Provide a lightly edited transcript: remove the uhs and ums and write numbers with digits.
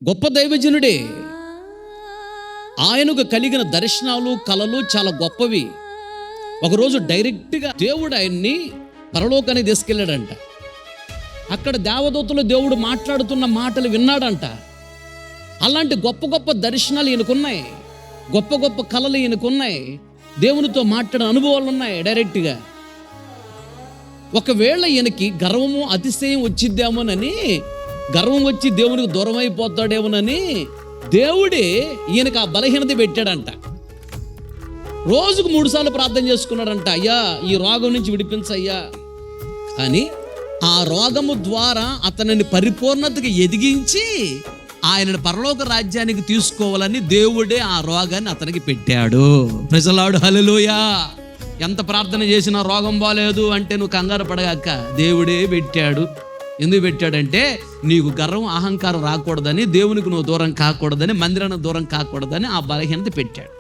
గొప్ప దైవజనుడే. ఆయనకు కలిగిన దర్శనాలు కలలు చాలా గొప్పవి. ఒకరోజు డైరెక్ట్గా దేవుడు ఆయన్ని పరలోకానికి తీసుకెళ్ళాడంట. అక్కడ దేవదూతలు దేవుడు మాట్లాడుతున్న మాటలు విన్నాడంట. అలాంటి గొప్ప గొప్ప దర్శనాలు ఈయనకున్నాయి, గొప్ప గొప్ప కళలు ఈయనకున్నాయి, దేవునితో మాట్లాడిన అనుభవాలు ఉన్నాయి డైరెక్ట్గా. ఒకవేళ ఈయనకి గర్వము అతిశయం వచ్చిద్దామోనని, గర్వం వచ్చి దేవునికి దూరం అయిపోతాడేమోనని దేవుడే ఈయనకు ఆ బలహీనత పెట్టాడంట. రోజుకు 3 సార్లు ప్రార్థన చేసుకున్నాడంట, అయ్యా ఈ రోగం నుంచి విడిపించయ్యా అని. ఆ రోగము ద్వారా అతనిని పరిపూర్ణతకి ఎదిగించి ఆయనను పరలోక రాజ్యానికి తీసుకోవాలని దేవుడే ఆ రోగాన్ని అతనికి పెట్టాడు. ప్రజలాడు హల్లెలూయా. ఎంత ప్రార్థన చేసినా రోగం బాలేదు అంటే నువ్వు కంగారు పడగాక, దేవుడే పెట్టాడు. ఎందుకు పెట్టాడంటే నీకు గర్వం అహంకారం రాకూడదని, దేవునికి నువ్వు దూరం కాకూడదని, మందిరానికి దూరం కాకూడదని ఆ బలహీనత పెట్టాడు.